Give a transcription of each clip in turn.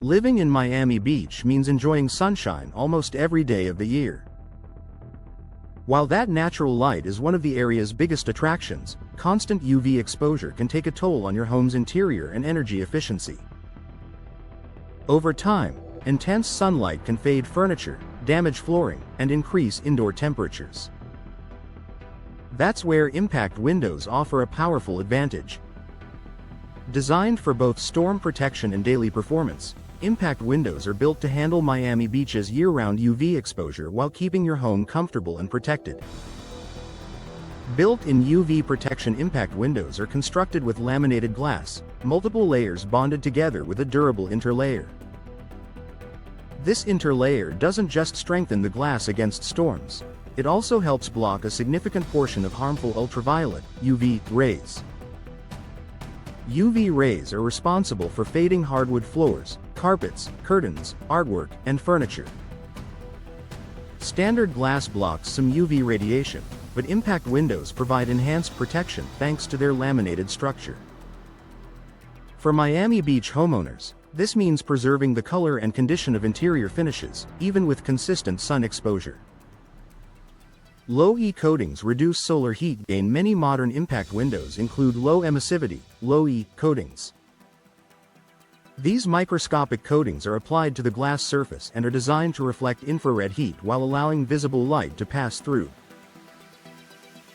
Living in Miami Beach means enjoying sunshine almost every day of the year. While that natural light is one of the area's biggest attractions, constant UV exposure can take a toll on your home's interior and energy efficiency. Over time, intense sunlight can fade furniture, damage flooring, and increase indoor temperatures. That's where impact windows offer a powerful advantage. Designed for both storm protection and daily performance, impact windows are built to handle Miami Beach's year-round UV exposure while keeping your home comfortable and protected. Built-in UV protection impact windows are constructed with laminated glass, multiple layers bonded together with a durable interlayer. This interlayer doesn't just strengthen the glass against storms, it also helps block a significant portion of harmful ultraviolet, UV, rays. UV rays are responsible for fading hardwood floors, carpets, curtains, artwork, and furniture. Standard glass blocks some UV radiation, but impact windows provide enhanced protection thanks to their laminated structure. For Miami Beach homeowners, this means preserving the color and condition of interior finishes, even with consistent sun exposure. Low-E coatings reduce solar heat gain. Many modern impact windows include low emissivity, low-E coatings. These microscopic coatings are applied to the glass surface and are designed to reflect infrared heat while allowing visible light to pass through.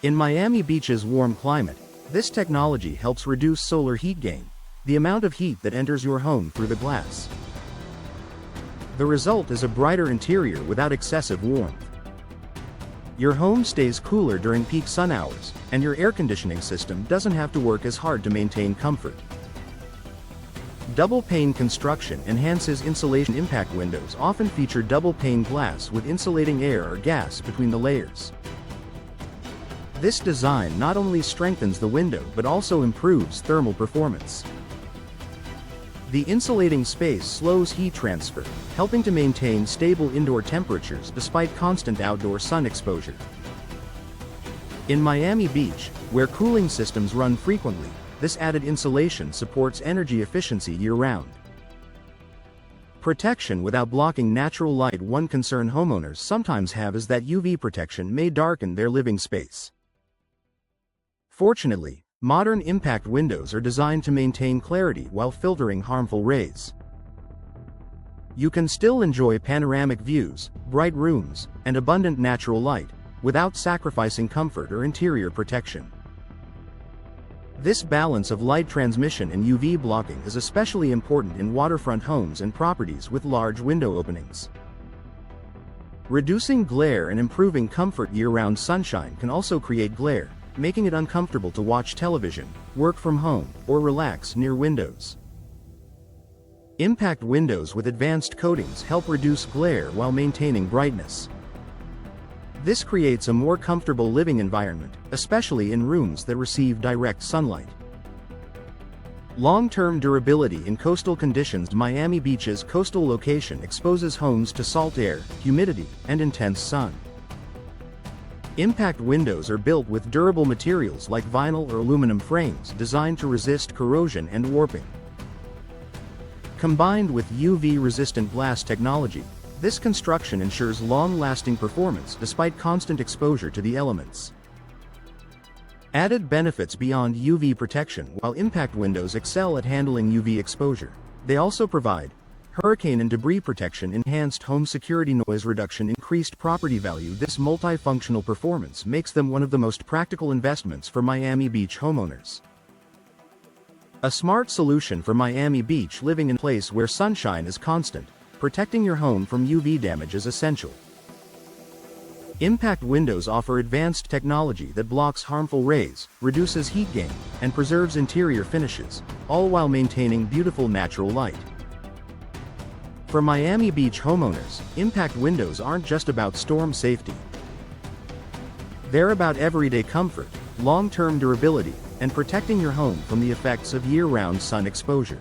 In Miami Beach's warm climate, this technology helps reduce solar heat gain, the amount of heat that enters your home through the glass. The result is a brighter interior without excessive warmth. Your home stays cooler during peak sun hours, and your air conditioning system doesn't have to work as hard to maintain comfort. Double-pane construction enhances insulation. Impact windows often feature double-pane glass with insulating air or gas between the layers. This design not only strengthens the window but also improves thermal performance. The insulating space slows heat transfer, helping to maintain stable indoor temperatures despite constant outdoor sun exposure. In Miami Beach, where cooling systems run frequently, this added insulation supports energy efficiency year-round. Protection without blocking natural light. One concern homeowners sometimes have is that UV protection may darken their living space. Fortunately, modern impact windows are designed to maintain clarity while filtering harmful rays. You can still enjoy panoramic views, bright rooms, and abundant natural light, without sacrificing comfort or interior protection. This balance of light transmission and UV blocking is especially important in waterfront homes and properties with large window openings. Reducing glare and improving comfort. Year-round sunshine can also create glare, making it uncomfortable to watch television, work from home, or relax near windows. Impact windows with advanced coatings help reduce glare while maintaining brightness. This creates a more comfortable living environment, especially in rooms that receive direct sunlight. Long-term durability in coastal conditions. Miami Beach's coastal location exposes homes to salt air, humidity, and intense sun. Impact windows are built with durable materials like vinyl or aluminum frames designed to resist corrosion and warping. Combined with UV-resistant glass technology, this construction ensures long-lasting performance despite constant exposure to the elements. Added benefits beyond UV protection. While impact windows excel at handling UV exposure, they also provide hurricane and debris protection, enhanced home security, noise reduction, increased property value. This multifunctional performance makes them one of the most practical investments for Miami Beach homeowners. A smart solution for Miami Beach. Living in a place where sunshine is constant, protecting your home from UV damage is essential. Impact windows offer advanced technology that blocks harmful rays, reduces heat gain, and preserves interior finishes, all while maintaining beautiful natural light. For Miami Beach homeowners, impact windows aren't just about storm safety. They're about everyday comfort, long-term durability, and protecting your home from the effects of year-round sun exposure.